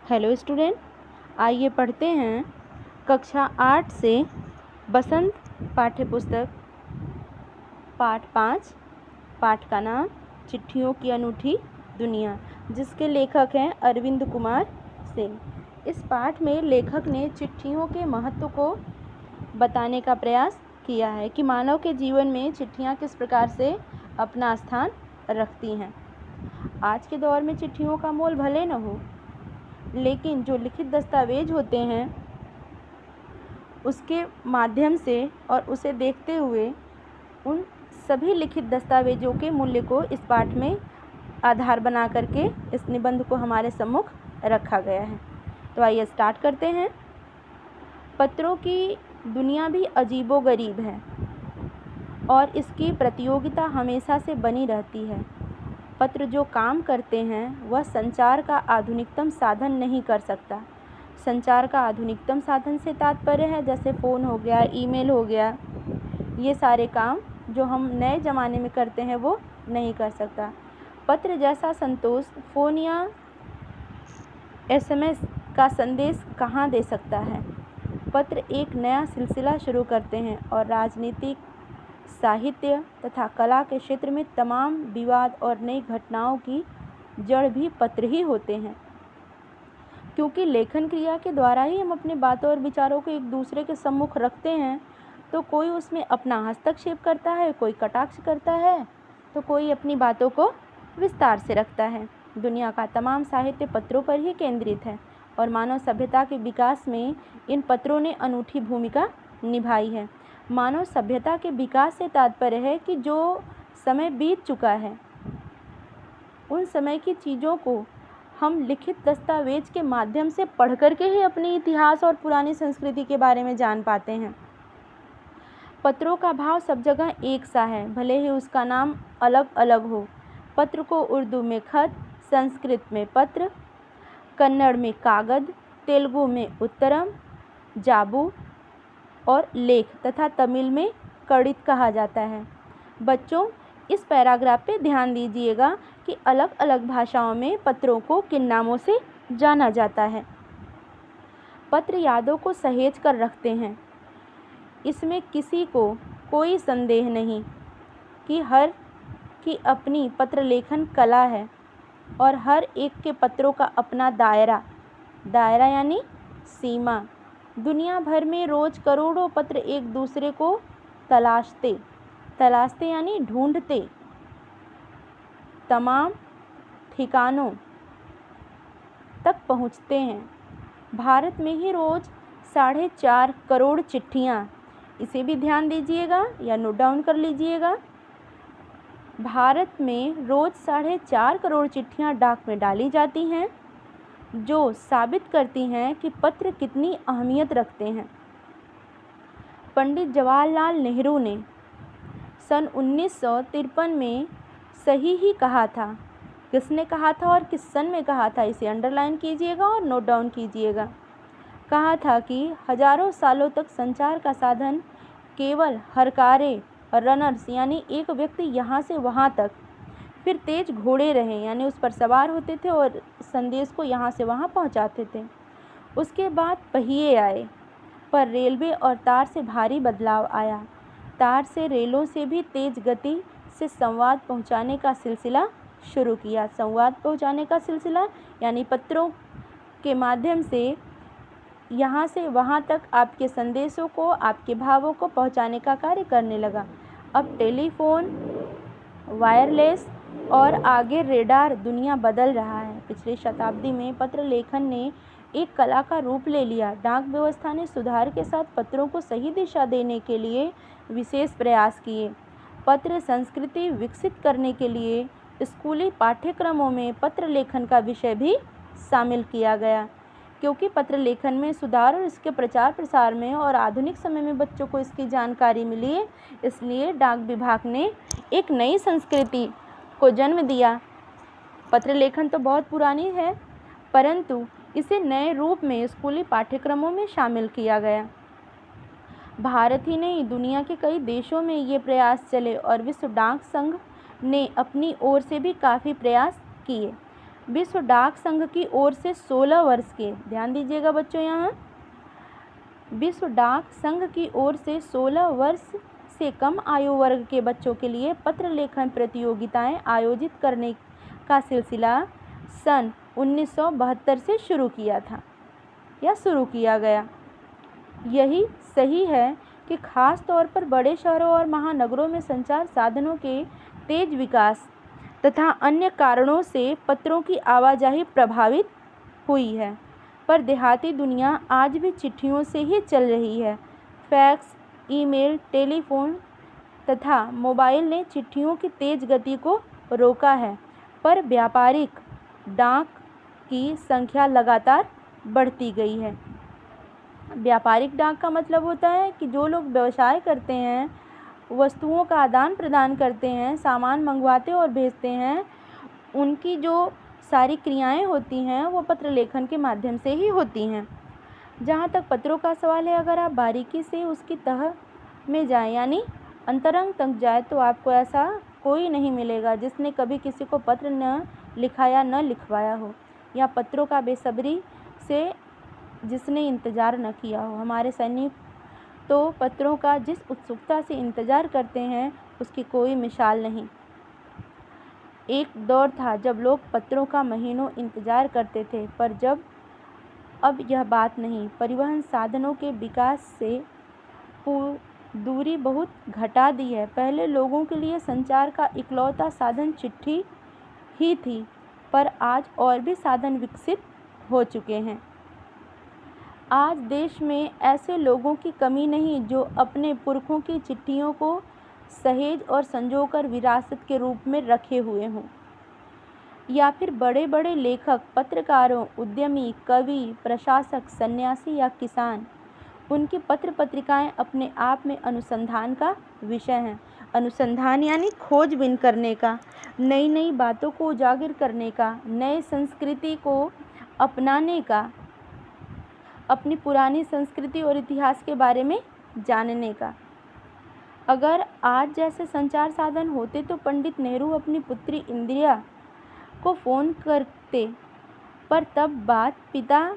Hello student, आइए पढ़ते हैं कक्षा 8 से बसंत पाठ्यपुस्तक पाठ 5। पाठ का नाम चिट्ठियों की अनूठी दुनिया, जिसके लेखक हैं अरविंद कुमार सिंह। इस पाठ में लेखक ने चिट्ठियों के महत्व को बताने का प्रयास किया है कि मानव के जीवन में चिट्ठियां किस प्रकार से अपना स्थान रखती हैं। आज के दौर में चिट्ठियों का मोल भले न हो, लेकिन जो लिखित दस्तावेज होते हैं उसके माध्यम से और उसे देखते हुए उन सभी लिखित दस्तावेजों के मूल्य को इस पाठ में आधार बना करके इस निबंध को हमारे सम्मुख रखा गया है। तो आइए स्टार्ट करते हैं। पत्रों की दुनिया भी अजीबोगरीब है और इसकी प्रतियोगिता हमेशा से बनी रहती है। पत्र जो काम करते हैं वह संचार का आधुनिकतम साधन नहीं कर सकता। संचार का आधुनिकतम साधन से तात्पर्य है जैसे फ़ोन हो गया, ईमेल हो गया, ये सारे काम जो हम नए ज़माने में करते हैं वो नहीं कर सकता। पत्र जैसा संतोष फ़ोन या SMS का संदेश कहाँ दे सकता है। पत्र एक नया सिलसिला शुरू करते हैं और राजनीतिक, साहित्य तथा कला के क्षेत्र में तमाम विवाद और नई घटनाओं की जड़ भी पत्र ही होते हैं। क्योंकि लेखन क्रिया के द्वारा ही हम अपनी बातों और विचारों को एक दूसरे के सम्मुख रखते हैं, तो कोई उसमें अपना हस्तक्षेप करता है, कोई कटाक्ष करता है, तो कोई अपनी बातों को विस्तार से रखता है। दुनिया का तमाम साहित्य पत्रों पर ही केंद्रित है और मानव सभ्यता के विकास में इन पत्रों ने अनूठी भूमिका निभाई है। मानव सभ्यता के विकास से तात्पर्य है कि जो समय बीत चुका है उन समय की चीज़ों को हम लिखित दस्तावेज के माध्यम से पढ़ करके ही अपने इतिहास और पुरानी संस्कृति के बारे में जान पाते हैं। पत्रों का भाव सब जगह एक सा है, भले ही उसका नाम अलग अलग हो। पत्र को उर्दू में खत, संस्कृत में पत्र, कन्नड़ में कागद, तेलुगु में उत्तरम, जाबू और लेख तथा तमिल में कड़ित कहा जाता है। बच्चों, इस पैराग्राफ पे ध्यान दीजिएगा कि अलग अलग भाषाओं में पत्रों को किन नामों से जाना जाता है। पत्र यादों को सहेज कर रखते हैं। इसमें किसी को कोई संदेह नहीं कि हर की अपनी पत्र लेखन कला है और हर एक के पत्रों का अपना दायरा यानी सीमा। दुनिया भर में रोज़ करोड़ों पत्र एक दूसरे को तलाशते यानी ढूंढते तमाम ठिकानों तक पहुंचते हैं। भारत में ही रोज़ 4.5 करोड़ चिट्ठियाँ, इसे भी ध्यान दीजिएगा या नोट डाउन कर लीजिएगा। भारत में रोज़ 4.5 करोड़ चिट्ठियाँ डाक में डाली जाती हैं, जो साबित करती हैं कि पत्र कितनी अहमियत रखते हैं। पंडित जवाहरलाल नेहरू ने सन 1953 में सही ही कहा था। किसने कहा था और किस सन में कहा था, इसे अंडरलाइन कीजिएगा और नोट डाउन कीजिएगा। कहा था कि हजारों सालों तक संचार का साधन केवल हरकारे और रनर्स यानी एक व्यक्ति यहाँ से वहाँ तक, फिर तेज घोड़े रहे यानी उस पर सवार होते थे और संदेश को यहाँ से वहाँ पहुँचाते थे। उसके बाद पहिए आए, पर रेलवे और तार से भारी बदलाव आया। तार से रेलों से भी तेज गति से संवाद पहुँचाने का सिलसिला शुरू किया। संवाद पहुँचाने का सिलसिला यानी पत्रों के माध्यम से यहाँ से वहाँ तक आपके संदेशों को, आपके भावों को पहुँचाने का कार्य करने लगा। अब टेलीफोन, वायरलेस और आगे रेडार दुनिया बदल रहा है। पिछली शताब्दी में पत्र लेखन ने एक कला का रूप ले लिया। डाक व्यवस्था ने सुधार के साथ पत्रों को सही दिशा देने के लिए विशेष प्रयास किए। पत्र संस्कृति विकसित करने के लिए स्कूली पाठ्यक्रमों में पत्र लेखन का विषय भी शामिल किया गया। क्योंकि पत्र लेखन में सुधार और इसके प्रचार प्रसार में और आधुनिक समय में बच्चों को इसकी जानकारी मिली है, इसलिए डाक विभाग ने एक नई संस्कृति को जन्म दिया। पत्र लेखन तो बहुत पुरानी है, परंतु इसे नए रूप में स्कूली पाठ्यक्रमों में शामिल किया गया। भारत ही नहीं, दुनिया के कई देशों में ये प्रयास चले और विश्व डाक संघ ने अपनी ओर से भी काफ़ी प्रयास किए। विश्व डाक संघ की ओर से 16 वर्ष के, ध्यान दीजिएगा बच्चों, यहाँ विश्व डाक संघ की ओर से 16 वर्ष से कम आयु वर्ग के बच्चों के लिए पत्र लेखन प्रतियोगिताएं आयोजित करने का सिलसिला सन 1972 से शुरू किया गया। यही सही है कि खास तौर पर बड़े शहरों और महानगरों में संचार साधनों के तेज विकास तथा अन्य कारणों से पत्रों की आवाजाही प्रभावित हुई है, पर देहाती दुनिया आज भी चिट्ठियों से ही चल रही है। फैक्स, ईमेल, टेलीफोन तथा मोबाइल ने चिट्ठियों की तेज गति को रोका है, पर व्यापारिक डाक की संख्या लगातार बढ़ती गई है। व्यापारिक डाक का मतलब होता है कि जो लोग व्यवसाय करते हैं, वस्तुओं का आदान प्रदान करते हैं, सामान मंगवाते और भेजते हैं, उनकी जो सारी क्रियाएं होती हैं वो पत्र लेखन के माध्यम से ही होती हैं। जहाँ तक पत्रों का सवाल है, अगर आप बारीकी से उसकी तह में जाएं, यानी अंतरंग तक जाए, तो आपको ऐसा कोई नहीं मिलेगा जिसने कभी किसी को पत्र न लिखा या न लिखवाया हो, या पत्रों का बेसब्री से जिसने इंतज़ार न किया हो। हमारे सैनिक तो पत्रों का जिस उत्सुकता से इंतज़ार करते हैं उसकी कोई मिसाल नहीं। एक दौर था जब लोग पत्रों का महीनों इंतज़ार करते थे, पर अब यह बात नहीं। परिवहन साधनों के विकास से दूरी बहुत घटा दी है। पहले लोगों के लिए संचार का इकलौता साधन चिट्ठी ही थी, पर आज और भी साधन विकसित हो चुके हैं। आज देश में ऐसे लोगों की कमी नहीं जो अपने पुरखों की चिट्ठियों को सहेज और संजोकर विरासत के रूप में रखे हुए हों, या फिर बड़े बड़े लेखक, पत्रकारों, उद्यमी, कवि, प्रशासक, सन्यासी या किसान, उनकी पत्र पत्रिकाएं अपने आप में अनुसंधान का विषय हैं। अनुसंधान यानी खोजबीन करने का, नई नई बातों को उजागर करने का, नए संस्कृति को अपनाने का, अपनी पुरानी संस्कृति और इतिहास के बारे में जानने का। अगर आज जैसे संचार साधन होते तो पंडित नेहरू अपनी पुत्री इंदिरा को फ़ोन करते, पर तब बात पिता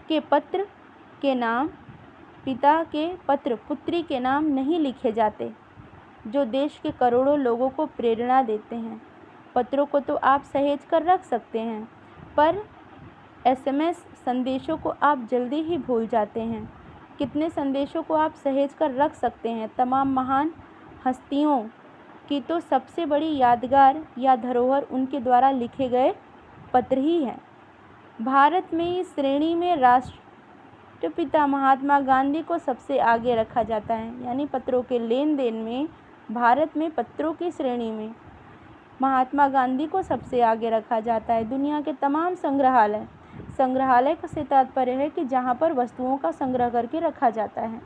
के पत्र पुत्री के नाम नहीं लिखे जाते, जो देश के करोड़ों लोगों को प्रेरणा देते हैं। पत्रों को तो आप सहेज कर रख सकते हैं, पर SMS संदेशों को आप जल्दी ही भूल जाते हैं। कितने संदेशों को आप सहेज कर रख सकते हैं। तमाम महान हस्तियों की तो सबसे बड़ी यादगार या धरोहर उनके द्वारा लिखे गए पत्र ही हैं। भारत में इस श्रेणी में राष्ट्रपिता महात्मा गांधी को सबसे आगे रखा जाता है, यानी पत्रों के लेन देन में भारत में पत्रों की श्रेणी में महात्मा गांधी को सबसे आगे रखा जाता है। दुनिया के तमाम संग्रहालय का से तात्पर्य है कि जहाँ पर वस्तुओं का संग्रह करके रखा जाता है।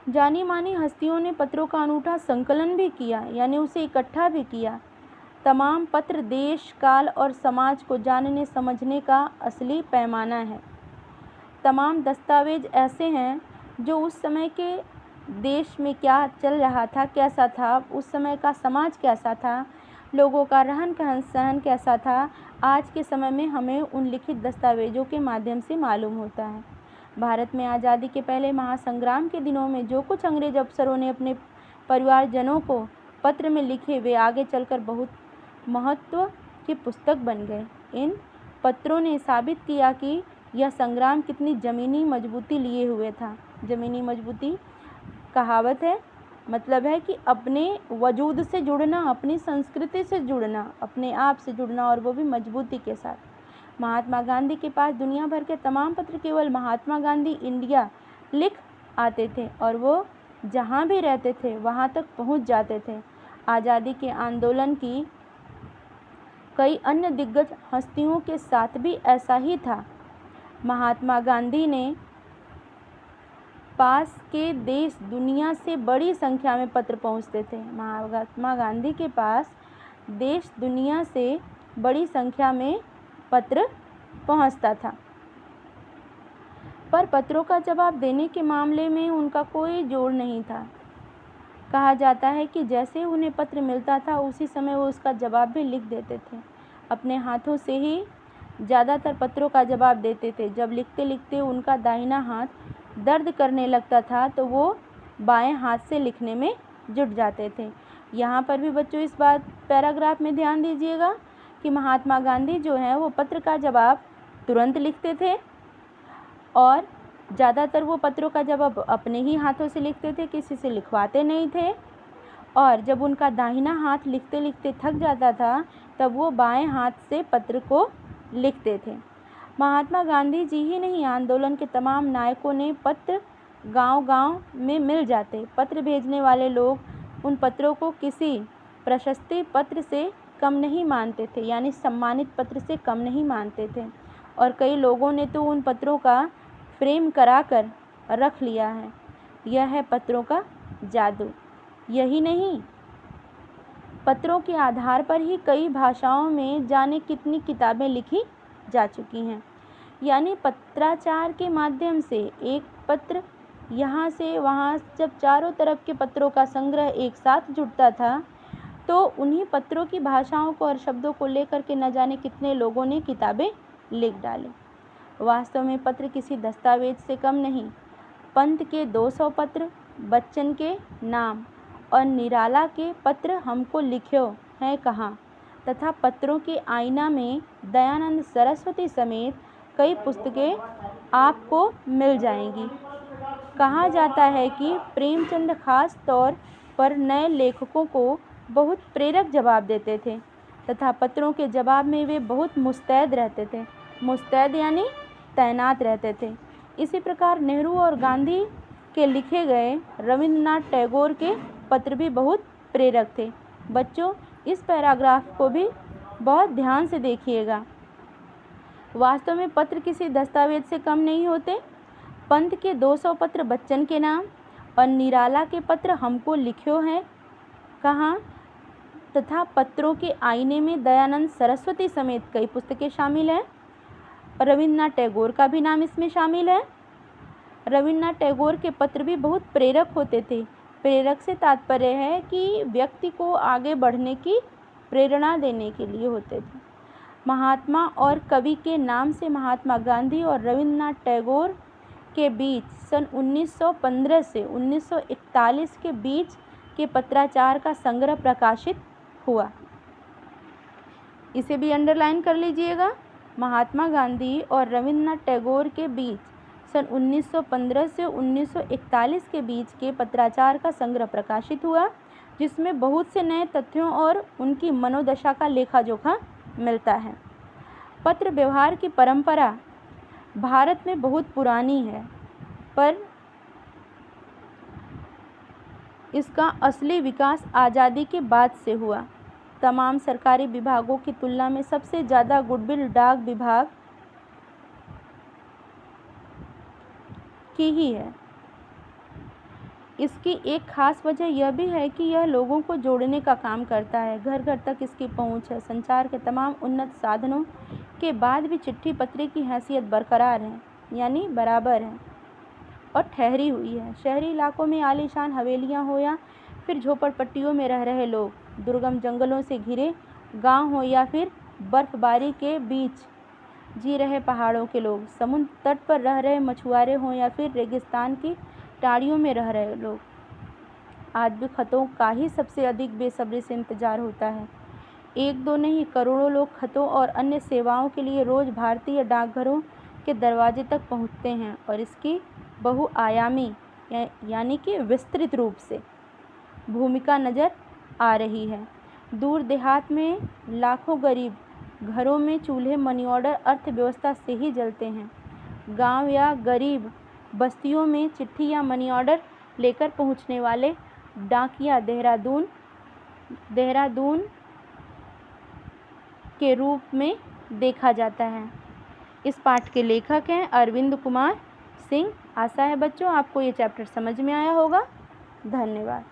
जानी मानी हस्तियों ने पत्रों का अनूठा संकलन भी किया, यानी उसे इकट्ठा भी किया। तमाम पत्र देश, काल और समाज को जानने समझने का असली पैमाना है। तमाम दस्तावेज ऐसे हैं जो उस समय के देश में क्या चल रहा था, कैसा था, उस समय का समाज कैसा था, लोगों का रहन सहन कैसा था, आज के समय में हमें उन लिखित दस्तावेजों के माध्यम से मालूम होता है। भारत में आज़ादी के पहले महासंग्राम के दिनों में जो कुछ अंग्रेज अफसरों ने अपने परिवारजनों को पत्र में लिखे, वे आगे चलकर बहुत महत्व की पुस्तक बन गए। इन पत्रों ने साबित किया कि यह संग्राम कितनी ज़मीनी मजबूती लिए हुए था। ज़मीनी मजबूती कहावत है, मतलब है कि अपने वजूद से जुड़ना, अपनी संस्कृति से जुड़ना, अपने आप से जुड़ना, और वो भी मजबूती के साथ। महात्मा गांधी के पास दुनिया भर के तमाम पत्र केवल महात्मा गांधी इंडिया लिख आते थे, और वो जहाँ भी रहते थे वहाँ तक पहुँच जाते थे। आज़ादी के आंदोलन की कई अन्य दिग्गज हस्तियों के साथ भी ऐसा ही था। महात्मा गांधी ने पास के देश दुनिया से बड़ी संख्या में पत्र पहुंचते थे। महात्मा गांधी के पास देश दुनिया से बड़ी संख्या में पत्र पहुंचता था, पर पत्रों का जवाब देने के मामले में उनका कोई जोड़ नहीं था। कहा जाता है कि जैसे उन्हें पत्र मिलता था उसी समय वो उसका जवाब भी लिख देते थे। अपने हाथों से ही ज़्यादातर पत्रों का जवाब देते थे। जब लिखते लिखते उनका दाहिना हाथ दर्द करने लगता था तो वो बाएं हाथ से लिखने में जुट जाते थे। यहाँ पर भी बच्चों इस बात पैराग्राफ में ध्यान दीजिएगा कि महात्मा गांधी जो हैं वो पत्र का जवाब तुरंत लिखते थे और ज़्यादातर वो पत्रों का जवाब अपने ही हाथों से लिखते थे, किसी से लिखवाते नहीं थे। और जब उनका दाहिना हाथ लिखते लिखते थक जाता था तब वो बाएं हाथ से पत्र को लिखते थे। महात्मा गांधी जी ही नहीं, आंदोलन के तमाम नायकों ने पत्र गांव-गांव में मिल जाते। पत्र भेजने वाले लोग उन पत्रों को किसी प्रशस्ति पत्र से कम नहीं मानते थे, यानी सम्मानित पत्र से कम नहीं मानते थे। और कई लोगों ने तो उन पत्रों का फ्रेम कराकर रख लिया है। यह है पत्रों का जादू। यही नहीं, पत्रों के आधार पर ही कई भाषाओं में जाने कितनी किताबें लिखी जा चुकी हैं। यानी पत्राचार के माध्यम से एक पत्र यहाँ से वहाँ, जब चारों तरफ के पत्रों का संग्रह एक साथ जुटता था तो उन्हीं पत्रों की भाषाओं को और शब्दों को लेकर के न जाने कितने लोगों ने किताबें लिख डाली। वास्तव में पत्र किसी दस्तावेज से कम नहीं। पंत के 200 पत्र, बच्चन के नाम और निराला के पत्र हमको लिख्यो हैं कहाँ, तथा पत्रों के आईना में दयानंद सरस्वती समेत कई पुस्तकें आपको मिल जाएंगी। कहा जाता है कि प्रेमचंद खास तौर पर नए लेखकों को बहुत प्रेरक जवाब देते थे तथा पत्रों के जवाब में वे बहुत मुस्तैद रहते थे। मुस्तैद यानी तैनात रहते थे। इसी प्रकार नेहरू और गांधी के लिखे गए रविंद्रनाथ टैगोर के पत्र भी बहुत प्रेरक थे। बच्चों, इस पैराग्राफ को भी बहुत ध्यान से देखिएगा। वास्तव में पत्र किसी दस्तावेज से कम नहीं होते। पंत के 200 पत्र बच्चन के नाम और निराला के पत्र हमको लिख्यो हैं कहाँ, तथा पत्रों के आईने में दयानंद सरस्वती समेत कई पुस्तकें शामिल हैं। रविंद्रनाथ टैगोर का भी नाम इसमें शामिल है। रविंद्रनाथ टैगोर के पत्र भी बहुत प्रेरक होते थे। प्रेरक से तात्पर्य है कि व्यक्ति को आगे बढ़ने की प्रेरणा देने के लिए होते थे। महात्मा और कवि के नाम से महात्मा गांधी और रविंद्रनाथ टैगोर के बीच सन 1915 से 1941 के बीच के पत्राचार का संग्रह प्रकाशित हुआ। इसे भी अंडरलाइन कर लीजिएगा। महात्मा गांधी और रविंद्रनाथ टैगोर के बीच सन 1915 से 1941 के बीच के पत्राचार का संग्रह प्रकाशित हुआ, जिसमें बहुत से नए तथ्यों और उनकी मनोदशा का लेखा जोखा मिलता है। पत्र व्यवहार की परंपरा भारत में बहुत पुरानी है, पर इसका असली विकास आज़ादी के बाद से हुआ। तमाम सरकारी विभागों की तुलना में सबसे ज़्यादा गुडविल डाक विभाग की ही है। इसकी एक खास वजह यह भी है कि यह लोगों को जोड़ने का काम करता है। घर घर तक इसकी पहुंच है। संचार के तमाम उन्नत साधनों के बाद भी चिट्ठी पत्री की हैसियत बरकरार है, यानी बराबर है और ठहरी हुई है। शहरी इलाकों में आलीशान हवेलियां हो या फिर झोपड़पट्टियों में रह रहे लोग, दुर्गम जंगलों से घिरे गांव हो या फिर बर्फबारी के बीच जी रहे पहाड़ों के लोग, समुद्र तट पर रह रहे मछुआरे हों या फिर रेगिस्तान की टाड़ियों में रह रहे लोग, आज भी खतों का ही सबसे अधिक बेसब्री से इंतजार होता है। एक दो नहीं, करोड़ों लोग खतों और अन्य सेवाओं के लिए रोज़ भारतीय डाकघरों के दरवाजे तक पहुंचते हैं और इसकी बहुआयामी यानी कि विस्तृत रूप से भूमिका नज़र आ रही है। दूर देहात में लाखों गरीब घरों में चूल्हे मनी ऑर्डर अर्थव्यवस्था से ही जलते हैं। गांव या गरीब बस्तियों में चिट्ठी या मनी ऑर्डर लेकर पहुंचने वाले डाकिया देहरादून के रूप में देखा जाता है। इस पाठ के लेखक हैं अरविंद कुमार सिंह। आशा है बच्चों आपको ये चैप्टर समझ में आया होगा। धन्यवाद।